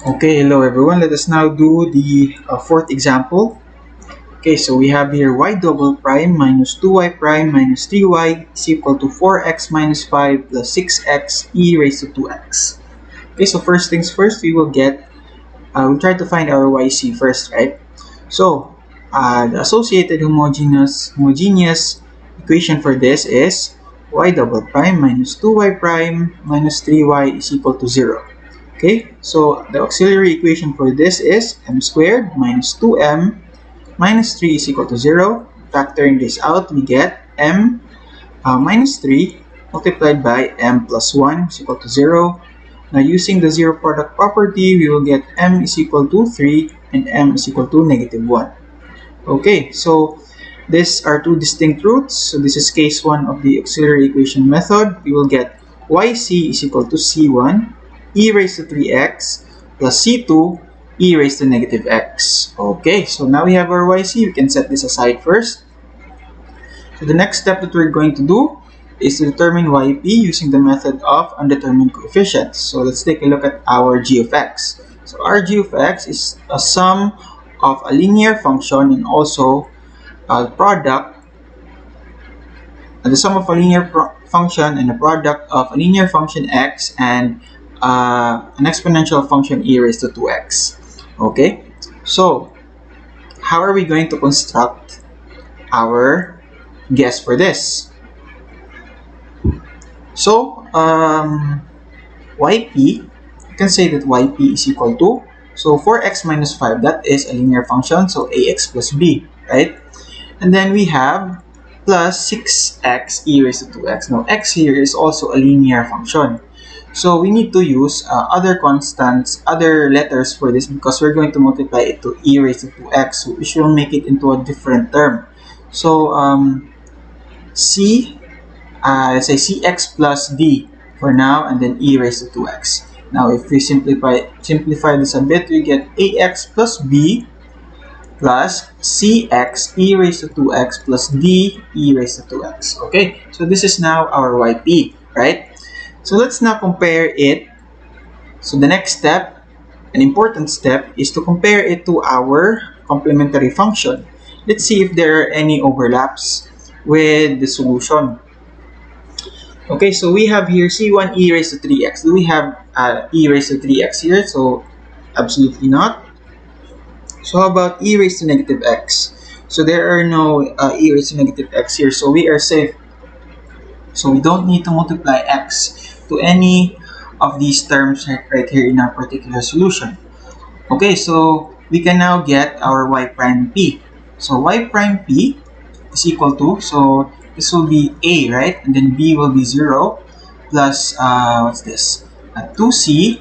Okay, hello everyone. Let us now do the fourth example. Okay, so we have here y double prime minus 2y prime minus 3y is equal to 4x minus 5 plus 6x e raised to 2x. Okay, so first things first, we'll try to find our yc first, right? So, the associated homogeneous equation for this is y double prime minus 2y prime minus 3y is equal to 0. Okay, so the auxiliary equation for this is m squared minus 2m minus 3 is equal to 0. Factoring this out, we get m minus 3 multiplied by m plus 1 is equal to 0. Now using the zero product property, we will get m is equal to 3 and m is equal to negative 1. Okay, so these are two distinct roots. So this is case 1 of the auxiliary equation method. We will get yc is equal to c1 e raised to 3x plus c2 e raised to negative x. Okay, so now we have our yc. We can set this aside first. So the next step that we're going to do is to determine yp using the method of undetermined coefficients. So let's take a look at our g of x. So our g of x is a sum of a linear function and also a product, the sum of a linear function and a product of a linear function x and an exponential function e raised to 2x. Okay, so how are we going to construct our guess for this? So yp, you can say that yp is equal to, so 4x minus 5, that is a linear function, so ax plus b, right? And then we have plus 6x e raised to 2x. Now x here is also a linear function. So we need to use other constants, other letters for this because we're going to multiply it to e raised to 2x, which will make it into a different term. So let's say cx plus d for now, and then e raised to 2x. Now if we simplify this a bit, we get ax plus b plus cx e raised to 2x plus d e raised to 2x. Okay, so this is now our yp, right? So let's now compare it. So the next step, an important step, is to compare it to our complementary function. Let's see if there are any overlaps with the solution. Okay, so we have here c1 e raised to 3x. Do we have e raised to 3x here? So absolutely not. So how about e raised to negative x? So there are no e raised to negative x here, so we are safe. So we don't need to multiply x to any of these terms right here in our particular solution. Okay, so we can now get our y prime p. So y prime p is equal to, so this will be a, right? And then b will be 0 plus, what's this? 2c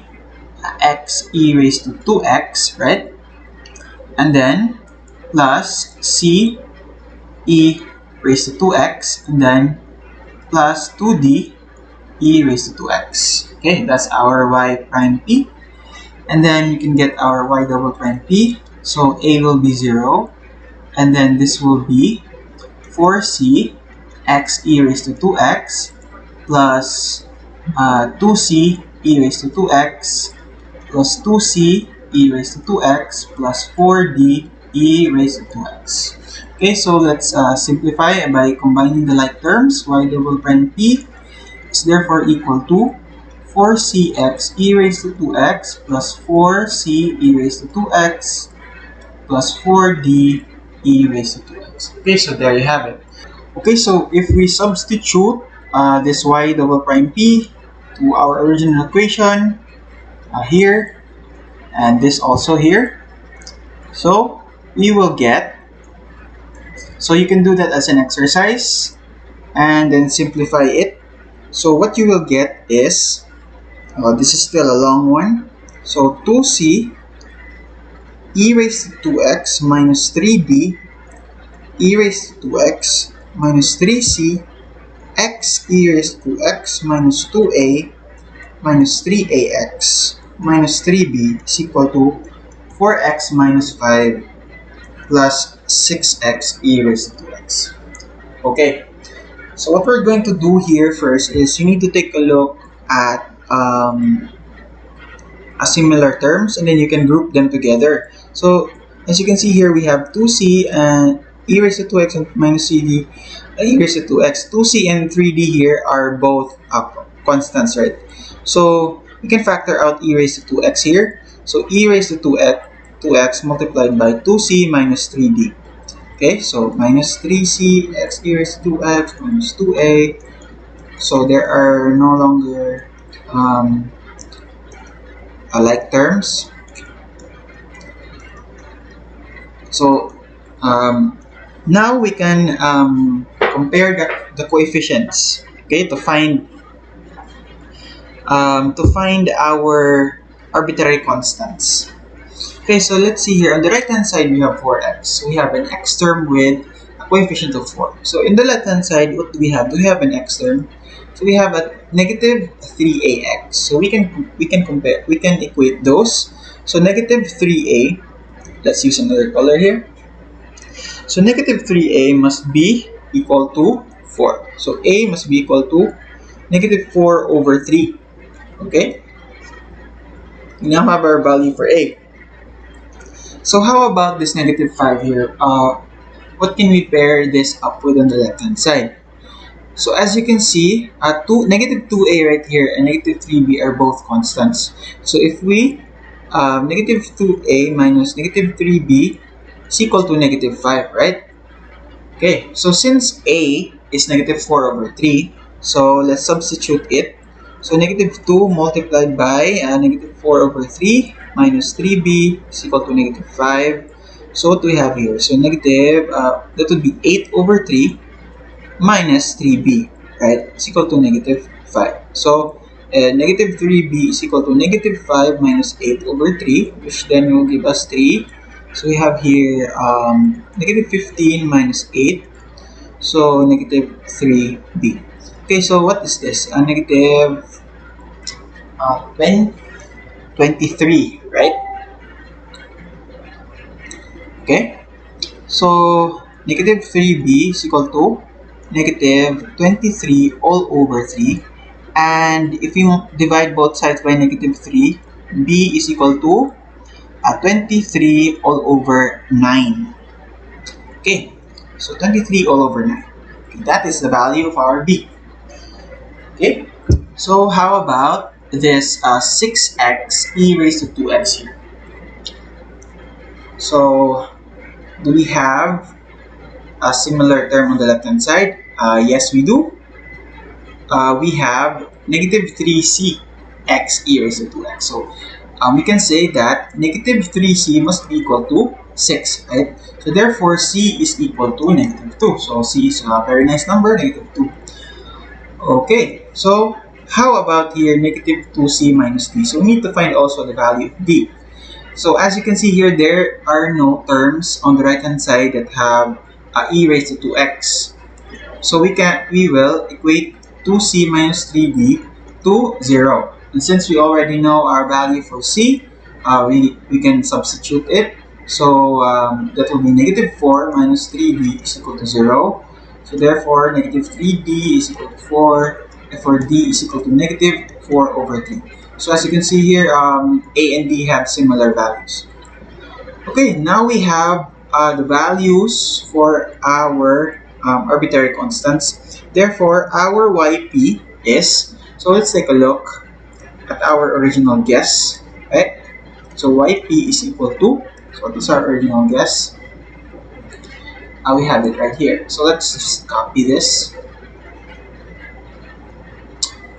x e raised to 2x, right? And then plus c e raised to 2x, and then plus 2d e raised to 2x. Okay, that's our y prime p. And then you can get our y double prime p. So a will be 0, and then this will be 4c x e raised to 2x plus 2c e raised to 2x plus 2c e raised to 2x plus 4d e raised to 2x. Okay, so let's simplify by combining the like terms. Y double prime p is therefore equal to 4cx e raised to 2x plus 4c e raised to 2x plus 4d e raised to 2x. Okay, so there you have it. Okay, so if we substitute this y double prime p to our original equation here, and this also here, so we will get, so you can do that as an exercise and then simplify it. So what you will get is, this is still a long one, so 2c e raised to 2x minus 3b e raised to 2x minus 3c x e raised to x minus 2a minus 3ax minus 3b is equal to 4x minus 5 plus 6x e raised to 2x. Okay, so what we're going to do here first is you need to take a look at similar terms, and then you can group them together. So as you can see here, we have 2c and e raised to 2x and minus cd e raised to 2x. 2c and 3d here are both constants, right? So we can factor out e raised to 2x here. So e raised to 2x multiplied by 2c minus 3d. Okay, so minus 3c x e raised to 2x minus 2a. So there are no longer like terms. So now we can compare the coefficients, okay, to find our arbitrary constants. Okay, so let's see here. On the right hand side, we have 4x. So we have an x term with a coefficient of 4. So in the left hand side, what do we have? Do we have an x term? So we have a negative 3ax. So we can compare, we can equate those. So negative 3a, let's use another color here. So negative 3a must be equal to 4. So a must be equal to negative 4 over 3. Okay? We now have our value for a. So how about this negative 5 here? What can we pair this up with on the left hand side? So as you can see, negative 2a right here and negative 3b are both constants. So if we negative 2a minus negative 3b is equal to negative 5, right? Okay, so since a is negative 4 over 3, so let's substitute it. So negative 2 multiplied by negative 4 over 3 minus 3b is equal to negative 5. So what do we have here? So negative, that would be 8 over 3 minus 3b, right? Is equal to negative 5. So negative 3b is equal to negative 5 minus 8 over 3, which then will give us 3. So we have here negative 15 minus 8, so negative 3b. Okay, so what is this? Negative 23, right? Okay, so negative 3b is equal to negative 23 all over 3. And if you divide both sides by negative 3, b is equal to 23 all over 9. Okay, so 23 all over 9. Okay, that is the value of our b. Okay, so how about this 6x e raised to 2x here? So do we have a similar term on the left hand side? Yes, we do. We have negative 3c x e raised to 2x. So we can say that negative 3c must be equal to 6, right? So therefore, c is equal to negative 2. So c is a very nice number, negative 2. Okay, so how about here negative 2c minus d? So we need to find also the value of d. So as you can see here, there are no terms on the right hand side that have e raised to 2x. So we will equate 2c minus 3d to 0. And since we already know our value for c, we can substitute it. So that will be negative 4 minus 3d is equal to 0. So therefore, negative 3d is equal to 4. Therefore, d is equal to negative 4 over 3. So as you can see here, a and d have similar values. Okay, now we have the values for our arbitrary constants. Therefore, our yp is, so let's take a look at our original guess, right? So yp is equal to, so this is our original guess. We have it right here. So let's just copy this.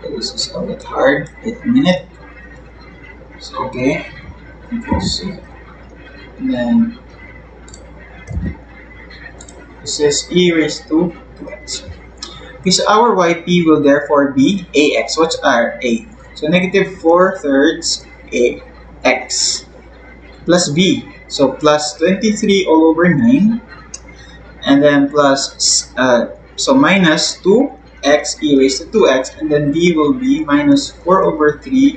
Okay, this is a bit hard. Wait a minute. So okay, Control-C. And then this is e raised to 2x. Okay, so our yp will therefore be ax. What's our a? So negative 4/3 ax plus b. So plus 23 all over 9. And then plus, so minus 2x e raised to 2x. And then d will be minus 4 over 3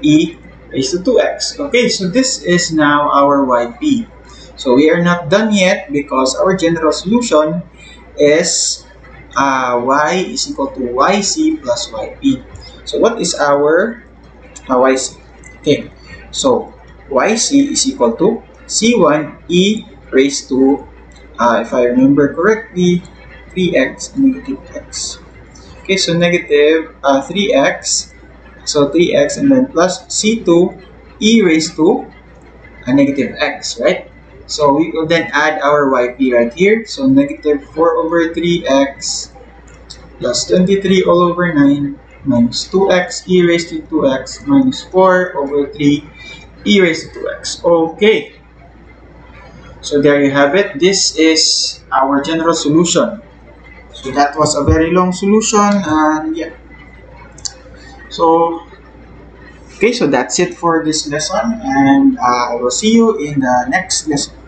e raised to 2x. Okay, so this is now our yp. So we are not done yet because our general solution is y is equal to yc plus yp. So what is our yc? Okay, So yc is equal to c1 raised to, if I remember correctly, 3x and negative x. Okay, so negative 3x, so 3x and then plus c2 raised to a negative x, right? So we will then add our yp right here. So negative 4 over 3x plus 23 all over 9 minus 2x raised to 2x minus 4 over 3 raised to 2x. Okay, so there you have it. This is our general solution. So that was a very long solution, and yeah. So okay, so that's it for this lesson, and I will see you in the next lesson.